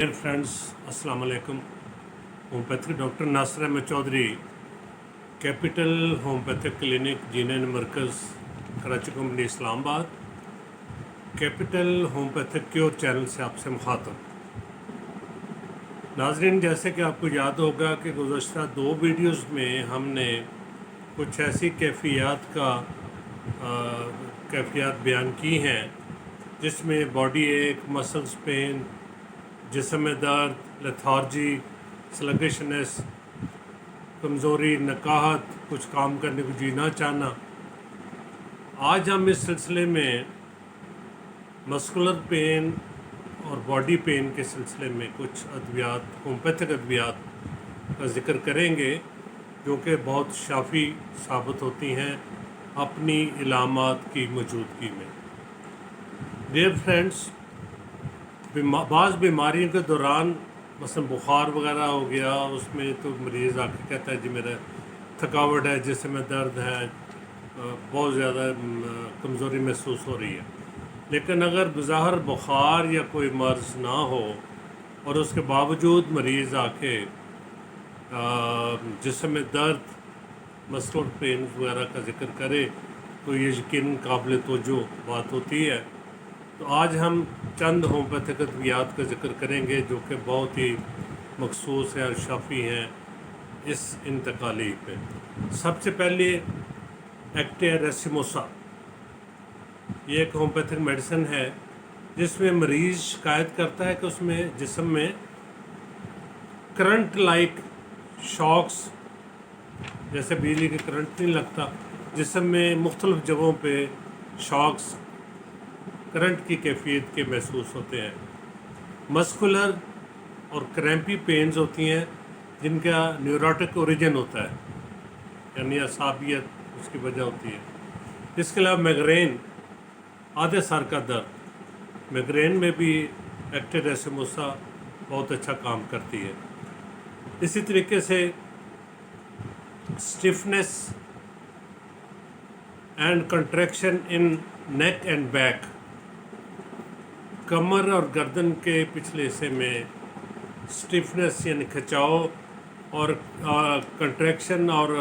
Dear friends, अस्सलाम वालेकुम। Homeopathic doctor Nasir Ahmed Chaudhary, capital homeopathic clinic, जीनन मरकज़, Karachi company, Islamabad. Capital homeopathic cure channel से आपसे मुखातब। नाज़रीन, जैसे कि आपको याद होगा कि गुज़श्ता 2 वीडियोज़ में हमने कुछ ऐसी कैफियत बयान की हैं जिसमें बॉडी एक, मसल्स पेन, जिस्म में दर्द, लेथार्जी, स्लगिशनेस, कमज़ोरी, नकाहत, कुछ काम करने को जी ना चाहना। आज हम इस सिलसिले में मस्कुलर पेन और बॉडी पेन के सिलसिले में कुछ अद्वियात, होम्योपैथिक अद्वियात का ज़िक्र करेंगे जो कि बहुत शाफ़ी साबित होती हैं अपनी इलामात की मौजूदगी में। डियर फ्रेंड्स, बाज़ बीमारियों के दौरान मसलन बुखार वगैरह हो गया, उसमें तो मरीज़ आके कहता है जी मेरा थकावट है, जिसमें में दर्द है, बहुत ज़्यादा कमज़ोरी महसूस हो रही है। लेकिन अगर बज़ाहिर बुखार या कोई मर्ज़ ना हो और उसके बावजूद मरीज़ आके जिस्म में दर्द, मस्कुलर पेन वगैरह का ज़िक्र करे तो ये यकीनन काबिल तवज्जो बात होती है। तो आज हम चंद होम्योपैथिक अद्वियात का ज़िक्र करेंगे जो कि बहुत ही मखसूस है और शाफ़ी हैं इस इंतकाली पे। सबसे पहले एक्टिया रेसिमोसा, ये एक होम्योपैथिक मेडिसिन है जिसमें मरीज़ शिकायत करता है कि उसमें जिस्म में करंट लाइक शॉक्स, जैसे बिजली के करंट नहीं लगता, जिस्म में मुख्तलिफ़ जगहों पे शॉक्स, करंट की कैफियत के महसूस होते हैं। मस्कुलर और क्रैम्पी पेन्स होती हैं जिनका न्यूरोटिक ओरिजिन होता है, यानी असाबियत उसकी वजह होती है। इसके अलावा माइग्रेन, आधे सर का दर्द, माइग्रेन में भी एक्टिया रेसिमोसा बहुत अच्छा काम करती है। इसी तरीके से stiffness and contraction in neck and back, कमर और गर्दन के पिछले हिस्से में स्टिफनेस यानी खिंचाव और कंट्रैक्शन और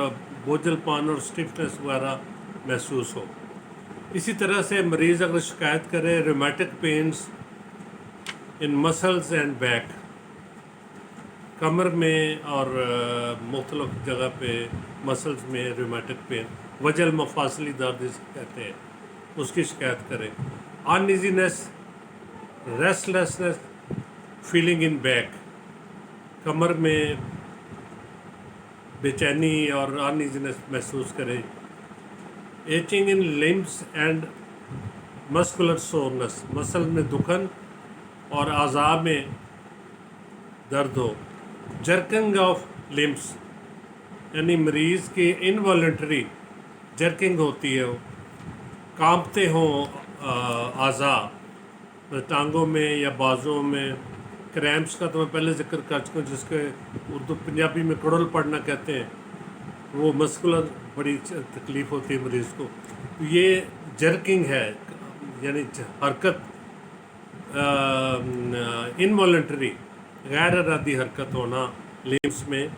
बोझलपन और स्टिफनेस वगैरह महसूस हो। इसी तरह से मरीज़ अगर शिकायत करे rheumatic pains in muscles and back, कमर में और मुख्तलिफ जगह पे मसल्स में रूमेटिक पेन, वजल मफासली दर्द जिसे कहते हैं, उसकी शिकायत करें। Uneasiness, restlessness feeling in back, कमर में बेचैनी और अनईजीनेस महसूस करें। Aching in limbs and muscular soreness, muscle में दुखन और आज़ा में दर्द हो। जर्किंग ऑफ लिम्स, यानी मरीज़ की इनवॉलंटरी जर्किंग होती है, कांपते हों आज़ा, टांगों में या बाजुओं में। क्रैम्प्स का तो मैं पहले जिक्र कर चुका हूँ, जिसके उर्दू पंजाबी में कुड़ल पड़ना कहते हैं, वो मस्कुलर बड़ी तकलीफ़ होती है मरीज़ को। ये जर्किंग है, यानी हरकत, इनवॉलंटरी गैर इरादी हरकत होना लिम्स में।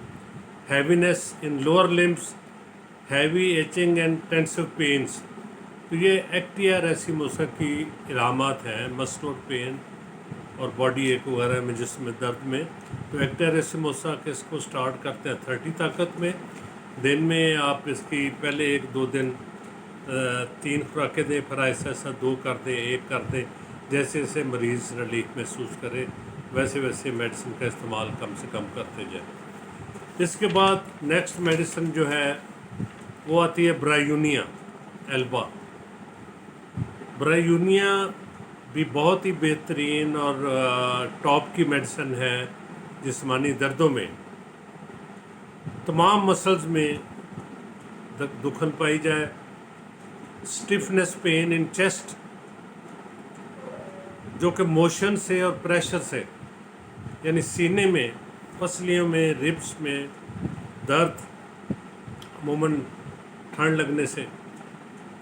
Heaviness in lower limbs, heavy aching and tensive pains, तो ये एक्टिया रेसिमोसा की इलामात हैं मस्कुलर पेन और बॉडी एक वगैरह में, जिसमें दर्द में। तो एक्टिया रेसिमोसा के इसको स्टार्ट करते हैं 30 ताकत में। दिन में आप इसकी पहले 1-2 दिन 3 खुराकें दें, फिर ऐसा ऐसा 2 कर दें, 1 कर दें। जैसे जैसे मरीज़ रिलीफ महसूस करे वैसे वैसे मेडिसिन का इस्तेमाल कम से कम करते जाए। इसके बाद नेक्स्ट मेडिसिन जो है वो आती है ब्रायूनिया एल्बा। ब्रायूनिया भी बहुत ही बेहतरीन और टॉप की मेडिसिन है जिस्मानी दर्दों में। तमाम मसल्स में दुखन पाई जाए, स्टिफनेस पेन इन चेस्ट, जो कि मोशन से और प्रेशर से, यानी सीने में, पसलियों में, रिब्स में दर्द, अमूमन ठंड लगने से,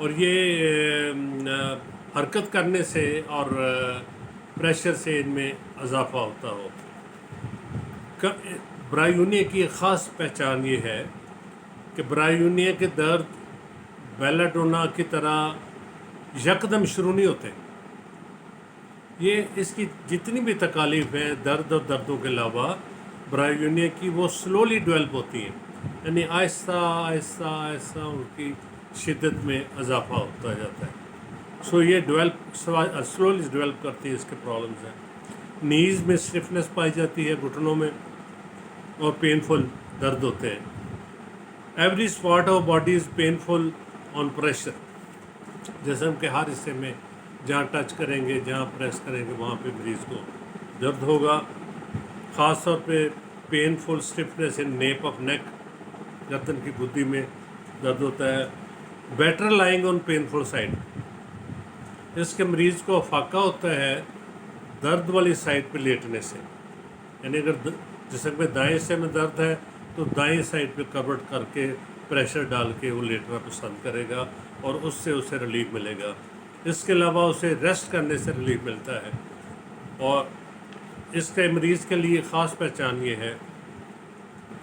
और ये हरकत करने से और प्रेशर से इनमें इजाफा होता हो। برایونیا کی ایک خاص پہچان یہ ہے کہ برایونیا کے درد بیلاڈونا کی طرح یکدم شروع نہیں ہوتے. یہ اس کی جتنی بھی تکالیف ہیں درد اور دردوں کے علاوہ برایونیا کی وہ سلولی ڈیولپ ہوتی ہیں، یعنی آہستہ آہستہ آہستہ ان کی شدت میں اضافہ ہوتا جاتا ہے. سو یہ سلولی ڈیولپ کرتی ہے. اس کے پرابلمز ہیں. نیز میں اسٹفنس پائی جاتی ہے گھٹنوں میں اور پینفل درد ہوتے ہیں. Every spot of body is painful on pressure. جسم کے ہر حصے میں جہاں ٹچ کریں گے جہاں پریس کریں گے وہاں پہ مریض کو درد ہوگا. خاص طور پہ painful stiffness in nape of neck, گردن کی گدی میں درد ہوتا ہے. Better lying on painful side. اس کے مریض کو افاقہ ہوتا ہے درد والی سائڈ پہ لیٹنے سے، یعنی اگر جسم میں دائیں حصے میں درد ہے تو دائیں سائڈ پہ کورٹ کر کے پریشر ڈال کے وہ لیٹنا پسند کرے گا اور اس سے اسے ریلیف ملے گا. اس کے علاوہ اسے ریسٹ کرنے سے ریلیف ملتا ہے. اور اس کے مریض کے لیے خاص پہچان یہ ہے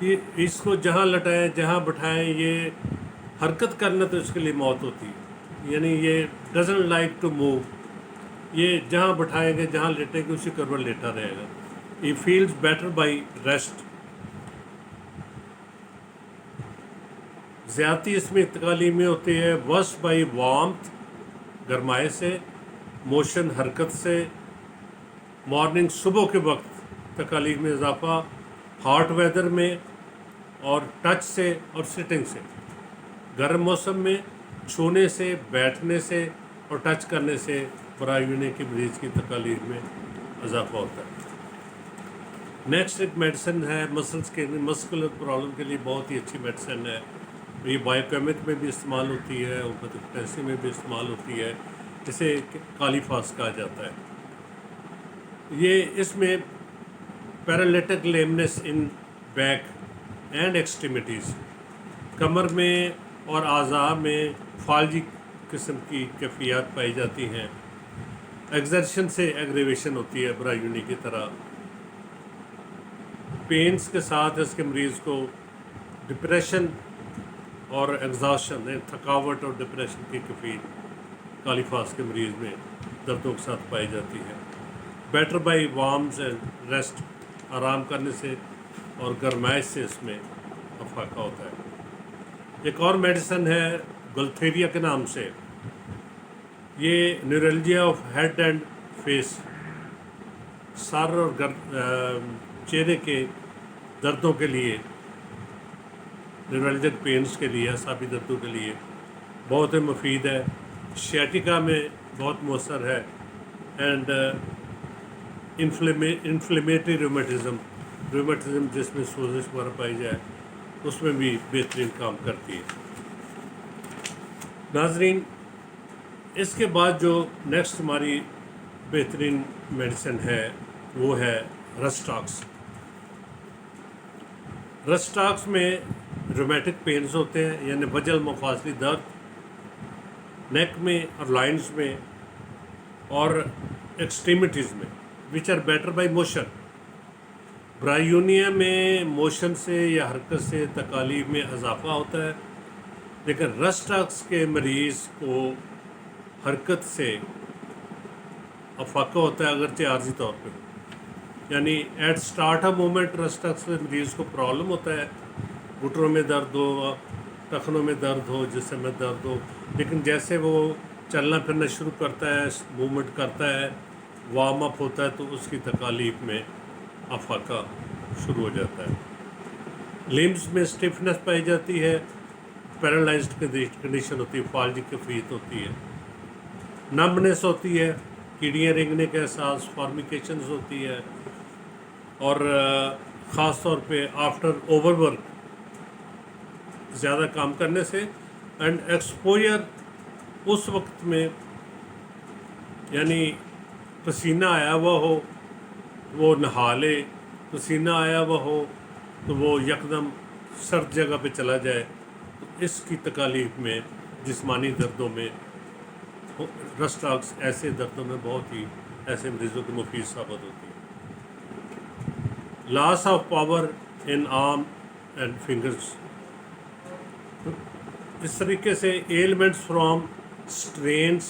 کہ اس کو جہاں لٹائیں جہاں بٹھائیں یہ حرکت کرنا تو اس کے لیے موت ہوتی ہے. یعنی یہ ڈزنٹ لائک ٹو موو. یہ جہاں بٹھائیں گے جہاں لیٹیں گے اسی کروٹ لیٹا رہے گا. He feels better by rest. زیادتی اس میں تکالیفیں ہوتی ہے. ورس بائی وارمتھ، گرمائے سے، موشن حرکت سے، مارننگ صبح کے وقت تکالیف میں اضافہ، ہاٹ ویدر میں اور ٹچ سے اور سٹنگ سے. گرم موسم میں چھونے سے، بیٹھنے سے اور ٹچ کرنے سے برایونیا کے مریض کی تکالیف میں اضافہ ہوتا ہے. نیکسٹ ایک میڈیسن ہے مسلس کے مسکولر پرابلم کے لیے بہت ہی اچھی میڈیسن ہے. یہ بائیوکیمک میں بھی استعمال ہوتی ہے، ہومیوپیتھی میں بھی استعمال ہوتی ہے. اسے کالی فاس کہا جاتا ہے. یہ اس میں پیرالیٹک لیمنس ان بیک اینڈ ایکسٹریمٹیز، کمر میں اور اعضاء میں فالجی قسم کی کیفیات پائی جاتی ہیں. ایگزرشن سے ایگریویشن ہوتی ہے برایونی کی طرح. پینس کے ساتھ اس کے مریض کو ڈپریشن اور ایگزاشن، تھکاوٹ اور ڈپریشن کی کیفیت کالی فاس کے مریض میں دردوں کے ساتھ پائی جاتی ہے. Better by warmth and rest. آرام کرنے سے اور گرمائش سے اس میں افاقہ ہوتا ہے. ایک اور میڈیسن ہے گلتھیریا کے نام سے. یہ نیورلجیا آف ہیڈ اینڈ فیس، سر اور چہرے کے دردوں کے لیے، نیورلجک پینس کے لیے، اعصابی دردوں کے لیے بہت ہی مفید ہے. شیٹیکا میں بہت مؤثر ہے. اینڈ انفلیمیٹری رومیٹزم جس میں سوزش وغیرہ پائی جائے اس میں بھی بہترین کام کرتی ہے. ناظرین، اس کے بعد جو نیکسٹ ہماری بہترین میڈیسن ہے وہ ہے رسٹاکس. رسٹاکس میں رومیٹک پینز ہوتے ہیں، یعنی وجل مفاصلی درد نیک میں اور لائنز میں اور ایکسٹریمٹیز میں، which are better by motion. Bryonia میں موشن سے یا حرکت سے تکالیف میں اضافہ ہوتا ہے، لیکن رسٹاکس کے مریض کو حرکت سے افاقہ ہوتا ہے، اگرچہ عارضی طور پہ. یعنی ایٹ اسٹارٹ آف مومنٹ رسٹاکس کے مریض کو پرابلم ہوتا ہے، گھٹنوں میں درد ہو، ٹخنوں میں درد ہو، جسم میں درد ہو، لیکن جیسے وہ چلنا پھرنا شروع کرتا ہے، موومنٹ کرتا ہے، وارم اپ ہوتا ہے، تو اس کی تکالیف میں افاقہ شروع ہو جاتا ہے. لمبس میں اسٹفنس پائی جاتی ہے، پیرالائزڈ کنڈیشن ہوتی ہے، فالجی کیفیت ہوتی ہے. نمبنس ہوتی ہے، کیڑیاں رینگنے کا احساس، فارمیکیشنز ہوتی ہے. اور خاص طور پہ آفٹر اوور ورک، زیادہ کام کرنے سے، اینڈ ایکسپوجر اس وقت میں، یعنی پسینہ آیا ہوا ہو وہ نہا لے، پسینہ آیا ہوا ہو تو وہ یکدم سرد جگہ پہ چلا جائے، تو اس کی تکالیف میں، جسمانی دردوں میں رسٹاکس ایسے دردوں میں بہت ہی ایسے مریضوں کو مفید ثابت ہوتی ہے. loss of power in arm and fingers. इस तरीके से ailments from strains,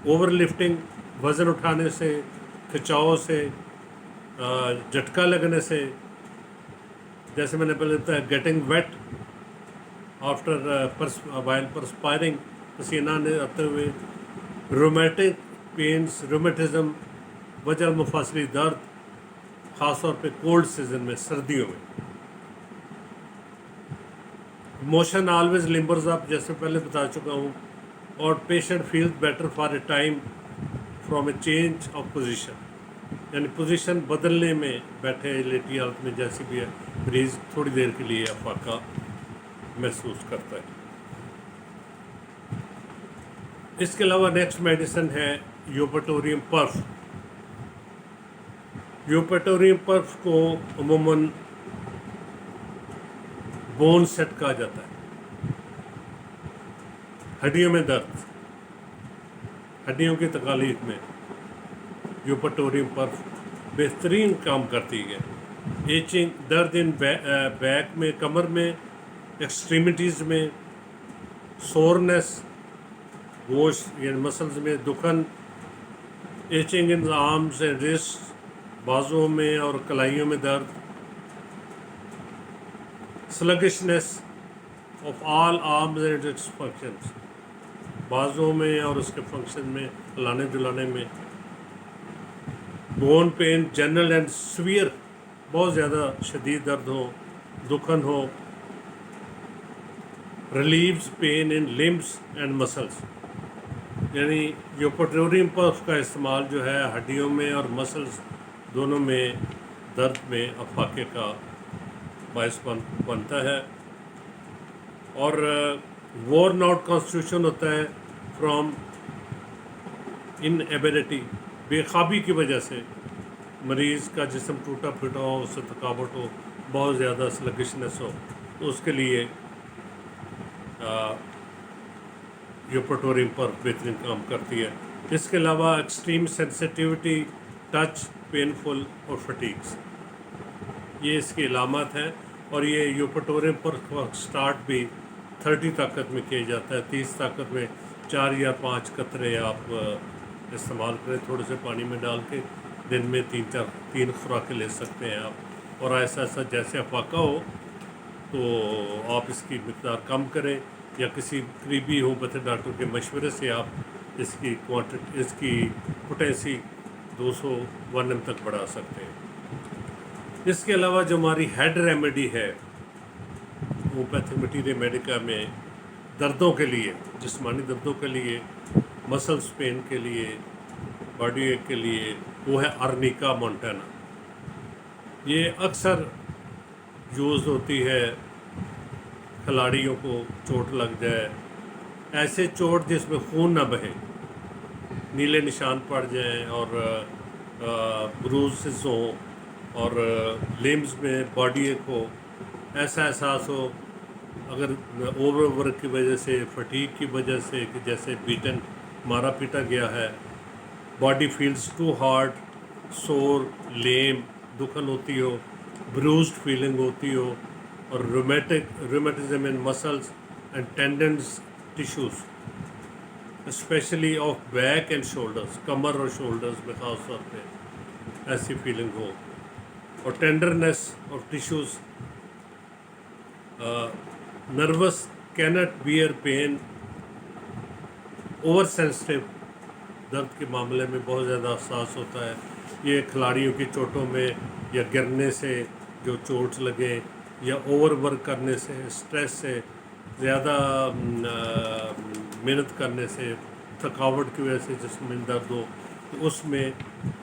overlifting, वज़न उठाने से, खिंचाव से, झटका लगने से, जैसे मैंने पहले बताया गेटिंग वेट आफ्टर वाइल परस्पायरिंग, पसीना ने आते हुए, रोमेटिक पेन्स, रोमेटिज्म, वजल मुफासली दर्द, ख़ास तौर पे कोल्ड सीजन में, सर्दियों में। मोशन ऑलवेज लिम्बर्स अप, जैसे पहले बता चुका हूँ, और patient feels better for a time from A change of position, यानी पोजीशन बदलने में, बैठे लेटी हालत में जैसी भी है, मरीज़ थोड़ी देर के लिए अफाका महसूस करता है। इसके अलावा नेक्स्ट मेडिसिन है यूपेटोरियम पर्फ। यूपेटोरियम पर्फ को अमूमन बोन सेट कहा जाता है। हड्डियों में दर्द, हड्डियों की तकालीफ में यूपेटोरियम पर्फ बेहतरीन काम करती है। एचिंग, दर्द इन बैक में, कमर में, एक्सट्रीमिटीज़ में, सोरनेस, गोश्त यानी मसल्स में दुखन, aching in arms and wrist, बाजुओं में और कलाइयों में दर्द, sluggishness of all arms and its functions, बाजुओं में और उसके फंक्शन में, हिलाने डुलाने में, bone pain general and severe, बहुत ज़्यादा शदीद दर्द हो, दुखन हो, relieves pain in limbs and muscles, यानी यूपेटोरियम पर्फ का इस्तेमाल जो है हड्डियों में और मसल्स दोनों में दर्द में अफाके का बायस बनता है। और वोर्न आउट कॉन्स्टिट्यूशन होता है फ्रॉम इनएबिलिटी, बेखाबी की वजह से मरीज़ का जिस्म टूटा फूटा हो, उससे थकावट हो, बहुत ज़्यादा स्लगिशनेस हो, तो उसके लिए यूपेटोरियम पर्फ बेहतरीन काम करती है। इसके अलावा एक्सट्रीम सेंसिटिविटी, टच, पेनफुल और फटीग्स, ये इसकी अलामत हैं। और ये यूपेटोरियम पर्फ का स्टार्ट भी 30 ताकत में किया जाता है। 30 ताकत में 4 या 5 कतरे आप इस्तेमाल करें, थोड़े से पानी में डाल के, दिन में 3 खुराकें ले सकते हैं आप। और ऐसा ऐसा जैसे अफाका हो तो आप इसकी मिक़दार कम करें, या किसी करीबी होम्योपैथिक डॉक्टर के मशवरे से आप इसकी क्वांटिटी, इसकी पोटेंसी 201 ml तक बढ़ा सकते हैं। इसके अलावा जो हमारी हेड रेमेडी है होम्योपैथिक मटीरियल मेडिका में दर्दों के लिए, जिस्मानी दर्दों के लिए, मसल्स पेन के लिए, बॉडी एक के लिए, वो है आर्निका मोंटाना। ये अक्सर यूज़ होती है खिलाड़ियों को चोट लग जाए, ऐसे चोट जिसमें खून ना बहे, नीले निशान पड़ जाएं और ब्रूसेस हों और लिम्स में बॉडी एक हो, ऐसा एहसास हो, अगर ओवरवर्क की वजह से, फटीग की वजह से, कि जैसे बीटन, मारा पीटा गया है, बॉडी फील्स टू हार्ड, सोर, लेम, दुखन होती हो, ब्रूस्ड फीलिंग होती हो, और rheumatism in muscles and tendons tissues, specially of back and shoulders, कमर और शोल्डर्स में ख़ास तौर पे ऐसी फीलिंग हो, और tenderness of tissues, nerves cannot bear pain, over sensitive, दर्द के मामले में बहुत ज़्यादा हसास होता है। ये खिलाड़ियों की चोटों में या गिरने से जो चोट लगे, या ओवर वर्क करने से, स्ट्रेस से, ज़्यादा मेहनत करने से, थकावट की वजह से जिसमें दर्द हो, तो उसमें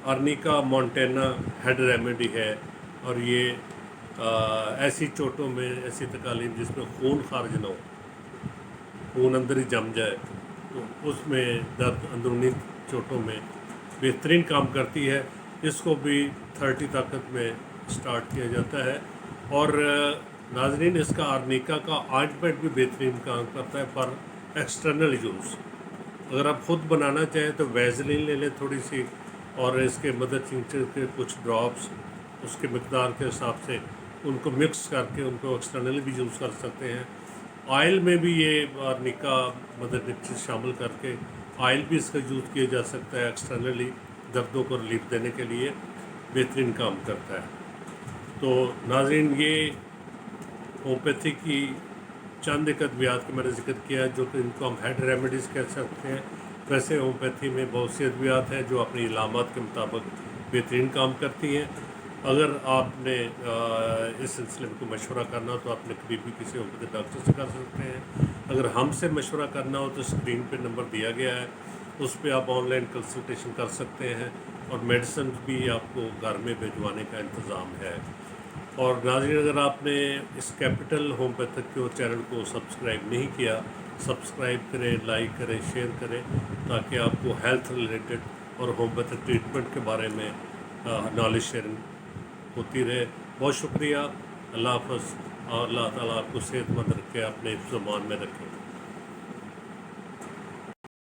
आर्निका मोंटाना हेड रेमेडी है। और ये ऐसी चोटों में, ऐसी तकालीफ जिसमें खून खारिज ना हो, खून अंदर ही जम जाए, तो उसमें दर्द अंदरूनी चोटों में बेहतरीन काम करती है। इसको भी 30 ताकत में स्टार्ट किया जाता है। और नाजरीन, इसका आर्निका का ऑइंटमेंट भी बेहतरीन काम करता है फॉर एक्सटर्नल यूज़। अगर आप ख़ुद बनाना चाहें तो वैसलीन ले लें थोड़ी सी, और इसके मदद टिंचर के कुछ ड्रॉप्स اس کے مقدار کے حساب سے ان کو مکس کر کے ان کو ایکسٹرنلی بھی یوز کر سکتے ہیں. آئل میں بھی یہ آرنیکا مدر نیپسس شامل کر کے آئل بھی اس کا یوز کیا جا سکتا ہے ایکسٹرنلی دردوں کو ریلیف دینے کے لیے بہترین کام کرتا ہے. تو ناظرین یہ ہومیوپیتھی کی چند ایک ادویات کا میں نے ذکر کیا جو کہ ان کو ہم ہیڈ ریمیڈیز کہہ سکتے ہیں. ویسے ہومیوپیتھی میں بہت سی ادویات ہیں جو اپنی علامات کے مطابق بہترین کام کرتی ہیں. اگر آپ نے اس سلسلے میں کوئی مشورہ کرنا ہو تو اپنے قریبی کسی ہومیوپیتھی ڈاکٹر سے کر سکتے ہیں. اگر ہم سے مشورہ کرنا ہو تو اسکرین پہ نمبر دیا گیا ہے, اس پہ آپ آن لائن کنسلٹیشن کر سکتے ہیں اور میڈیسن بھی آپ کو گھر میں بھجوانے کا انتظام ہے. اور ناظرین اگر آپ نے اس کیپٹل ہومیوپیتھک کے چینل کو سبسکرائب نہیں کیا, سبسکرائب کریں, لائک کریں, شیئر کریں تاکہ آپ کو ہیلتھ ریلیٹڈ اور ہومیوپیتھک ٹریٹمنٹ کے بارے میں نالج شیئرنگ ہوتی رہے. بہت شکریہ. اللہ حافظ اور اللہ تعالیٰ آپ کو صحت مند رکھے, اپنے حفظ و امان میں رکھے.